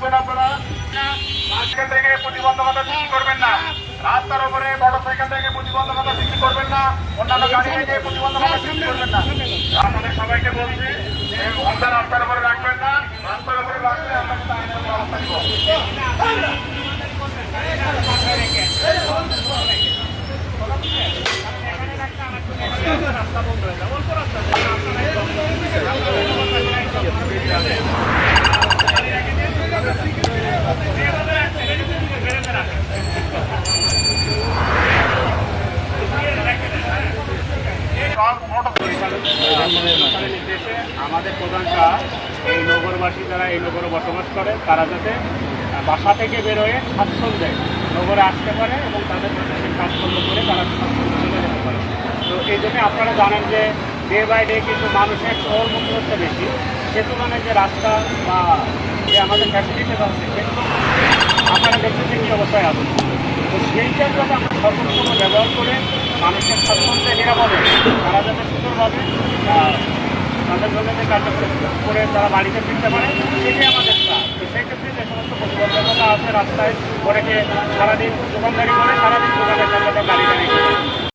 রাখবেন আপনারা। সাইকেল থেকে প্রতিবন্ধকতা সৃষ্টি করবেন না, রাস্তার উপরে মোটরসাইকেল থেকে প্রতিবন্ধকতা সৃষ্টি করবেন না, অন্যান্য গাড়ি থেকে প্রতিবন্ধকতা সৃষ্টি করবেন না। আপনাদের সবাইকে বলছি ঘন্টা রাস্তার উপরে রাখবেন না, রাস্তার উপরে রাখলে আমরা কিন্তু আইনের ব্যবস্থা নিব। নির্দেশে আমাদের প্রধান কাজ এই নগরবাসী যারা এই নগরে বসবাস করে তারা যাতে বাসা থেকে বেরোয় স্বাচ্ছন্দ্যে নগরে আসতে পারে এবং তাদের জন্য সেই কাজকর্ম করে তারা স্বাচ্ছন্দ্যে চলে যেতে পারে। তো এই জন্য আপনারা জানেন যে ডে বাই ডে কিন্তু মানুষের শহরমুখী হচ্ছে বেশি, সে তুলনায় যে রাস্তা বা যে আমাদের ফ্যাসিলিটিস আছে সেগুলো আপনারা দেখতে কী অবস্থায় আছে। তো সেইটা যাতে আমরা সর্বোত্তম ব্যবহার করে মানুষের স্বাচ্ছন্দ্যে নিরাপদে তারা যাতে সুন্দরভাবে তাদের জন্য যে কার্যক্রম করে তারা বাড়িতে ফিরতে পারে সেটাই আমাদের কাজ। তো সেই ক্ষেত্রে যে সমস্ত প্রতিবন্ধকতা আছে রাস্তায় অনেকে সারাদিন দোকানদারি করে সারাদিন দোকানের সামনে গাড়ি দাঁড়িয়ে